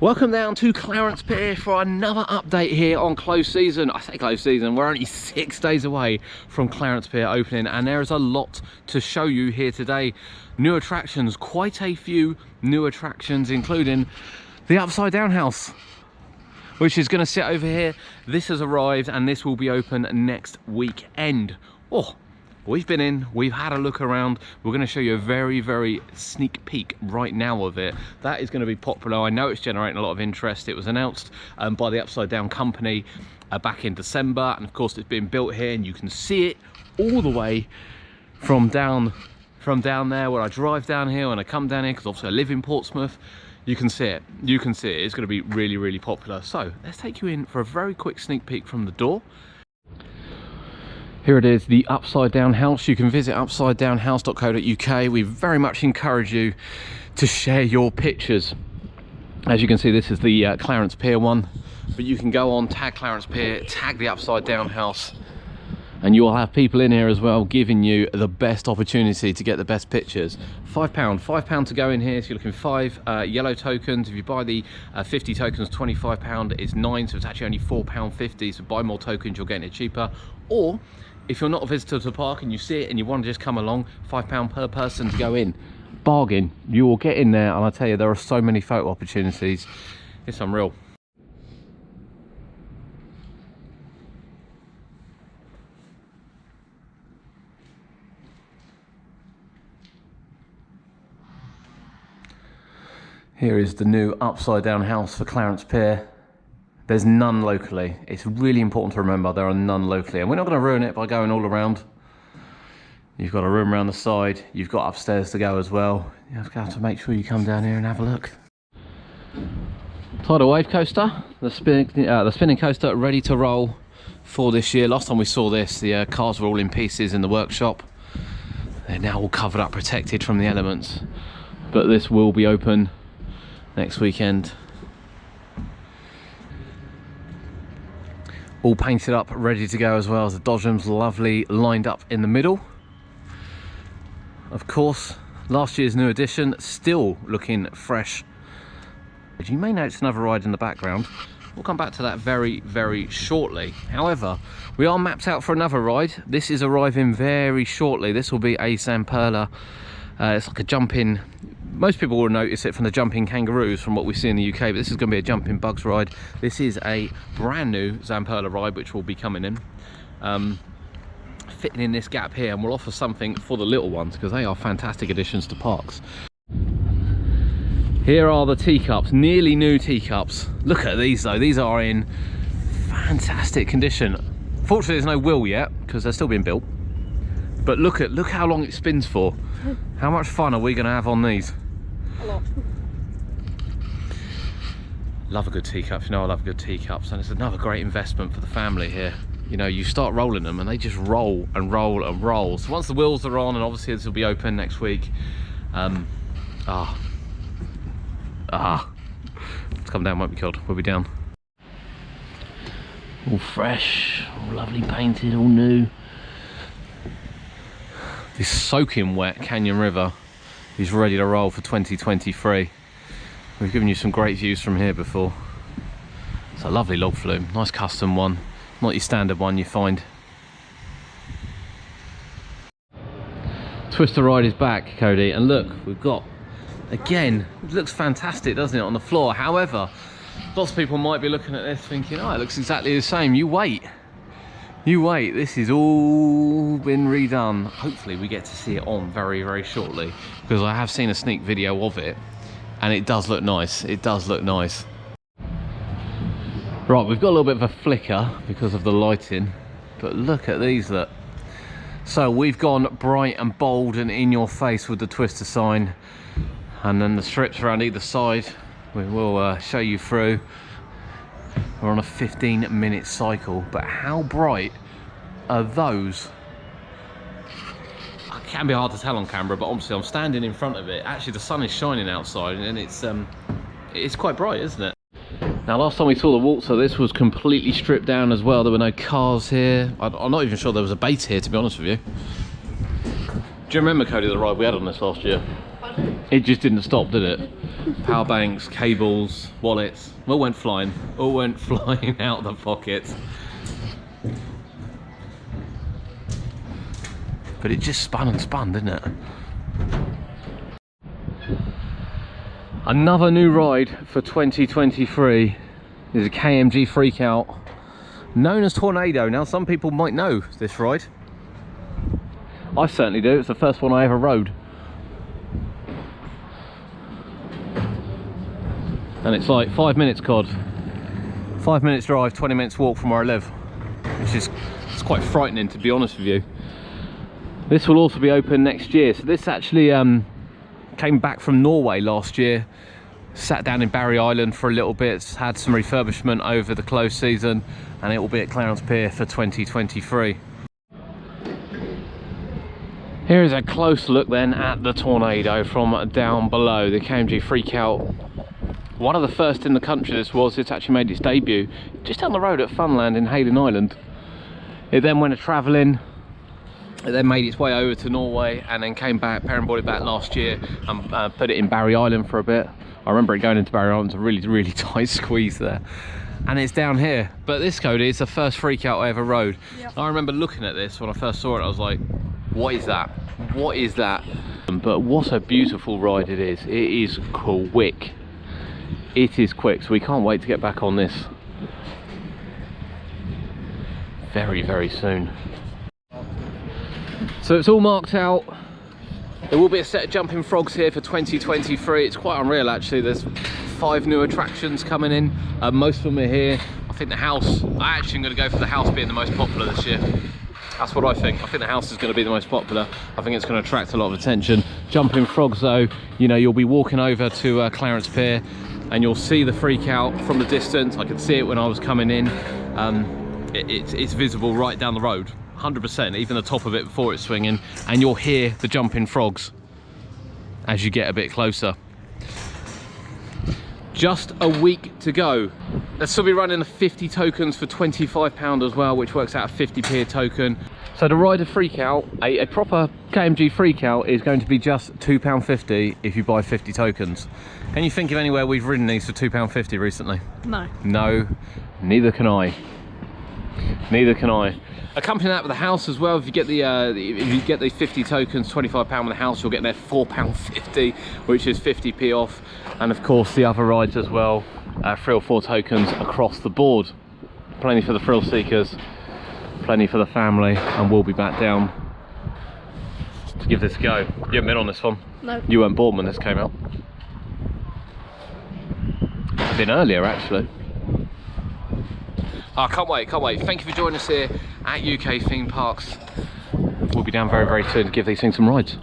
Welcome down to Clarence Pier for another update here on closed season. I say closed season, we're only 6 days away from Clarence Pier opening, and there is a lot to show you here today. New attractions, quite a few new attractions, including the Upside Down House, which is going to sit over here. This has arrived and this will be open next weekend. Oh, we've been in, we've had a look around. We're going to show you a very sneak peek right now of it. That is going to be popular. I know it's generating a lot of interest. It was announced by the Upside Down company back in December, and of course it's been built here, and you can see it all the way from down there where I drive down here and I come down here, because obviously I live in Portsmouth. You can see it, you can see it. It's going to be really popular. So let's take you in for a very quick sneak peek from the door. Here it is, the Upside Down House. You can visit upsidedownhouse.co.uk. We very much encourage you to share your pictures. As you can see, this is the Clarence Pier one, but you can go on, tag Clarence Pier, tag the Upside Down House, and you will have people in here as well giving you the best opportunity to get the best pictures. £5 to go in here, so you're looking 5 yellow tokens. If you buy the 50 tokens, £25, it's 9, so it's actually only £4.50. So buy more tokens, you're getting it cheaper. Or if you're not a visitor to the park and you see it and you want to just come along, £5 per person to go in. Bargain. You will get in there, and I tell you, there are so many photo opportunities. It's unreal. Here is the new Upside Down House for Clarence Pier. There's none locally. It's really important to remember there are none locally, and we're not going to ruin it by going all around. You've got a room around the side, you've got upstairs to go as well. You have to make sure you come down here and have a look. Tidal wave coaster, the spinning coaster, ready to roll for this year. Last time we saw this, the cars were all in pieces in the workshop. They're now all covered up, protected from the elements, but this will be open next weekend. All painted up, ready to go as well, as the dodgems lovely lined up in the middle. Of course, last year's new addition, still looking fresh. You may notice another ride in the background. We'll come back to that very shortly. However, we are mapped out for another ride. This is arriving very shortly. This will be a Zamperla. It's like a jumping. Most people will notice it from the jumping kangaroos from what we see in the UK, but this is going to be a jumping bugs ride. This is a brand new Zamperla ride which will be coming in, fitting in this gap here, and we'll offer something for the little ones because they are fantastic additions to parks. Here are the teacups, nearly new teacups. Look at these though, these are in fantastic condition. Fortunately there's no wheel yet because they're still being built, but look how long it spins for. How much fun are we going to have on these? A lot. Love a good teacup, you know I love good teacups, and it's another great investment for the family here. You know, you start rolling them and they just roll and roll and roll. So once the wheels are on, and obviously this will be open next week, let's come down, won't be cold, we'll be down. All fresh, all lovely painted, all new. This soaking wet Canyon River is ready to roll for 2023. We've given you some great views from here before. It's a lovely log flume, nice custom one, not your standard one you find. Twister ride is back, Cody, and look, we've got, again, it looks fantastic, doesn't it, on the floor. However, lots of people might be looking at this thinking, oh, it looks exactly the same. You wait, this has all been redone. Hopefully we get to see it on very shortly, because I have seen a sneak video of it and it does look nice. It does look nice. Right, we've got a little bit of a flicker because of the lighting, but look at these, look. So we've gone bright and bold and in your face with the Twister sign, and then the strips around either side. We will show you through. We're on a 15-minute cycle, but how bright are those? It can be hard to tell on camera, but obviously I'm standing in front of it. Actually, the sun is shining outside, and it's quite bright, isn't it? Now, last time we saw the Waltzer, this was completely stripped down as well. There were no cars here. I'm not even sure there was a base here, to be honest with you. Do you remember, Cody, the ride we had on this last year? It just didn't stop, did it? Power banks, cables, wallets, all went flying. All went flying out the pockets. But it just spun and spun, didn't it? Another new ride for 2023 is a KMG Freak Out, known as Tornado. Now, some people might know this ride. I certainly do. It's the first one I ever rode. And it's like 5 minutes, Cod. 5 minutes drive, 20 minutes walk from where I live. Which is, it's quite frightening, to be honest with you. This will also be open next year. So this actually came back from Norway last year. Sat down in Barry Island for a little bit, had some refurbishment over the close season, and it will be at Clarence Pier for 2023. Here is a close look then at the Tornado from down below, the KMG Freak Out. One of the first in the country this was. It's actually made its debut just down the road at Funland in Hayden Island. It then went travelling. It then made its way over to Norway and then came back, parent brought it back last year and put it in Barry Island for a bit. I remember it going into Barry Island, a really tight squeeze there. And it's down here. But this, Cody, is the first Freak Out I ever rode. Yep. I remember looking at this when I first saw it, I was like, what is that? What is that? But what a beautiful ride it is. It is quick. It is quick, so we can't wait to get back on this very soon. So it's all marked out. There will be a set of jumping frogs here for 2023. It's quite unreal, actually. There's 5 new attractions coming in. Most of them are here. I think the house, I actually am going to go for the house being the most popular this year. That's what I think. I think the house is going to be the most popular. I think it's going to attract a lot of attention. Jumping frogs, though, you know, you'll be walking over to Clarence Pier and you'll see the Freak Out from the distance. I could see it when I was coming in. It's visible right down the road. 100%, even the top of it before it's swinging, and you'll hear the jumping frogs as you get a bit closer. Just a week to go. They'll still be running the 50 tokens for £25 as well, which works out a 50p a token. So the Rider Freak Out, a proper KMG Freak Out, is going to be just £2.50 if you buy 50 tokens. Can you think of anywhere we've ridden these for £2.50 recently? No. No, neither can I. Neither can I. Accompanying that with the house as well. If you get the 50 tokens, £25 with the house, you'll get their £4.50, which is 50p off. And of course the other rides as well, 3 or 4 tokens across the board. Plenty for the thrill seekers, plenty for the family, and we'll be back down to give this a go. You haven't been on this one? No. You weren't born when this came out? I've been earlier, actually. Oh, can't wait. Thank you for joining us here at UK Theme Parks. We'll be down very soon to give these things some rides.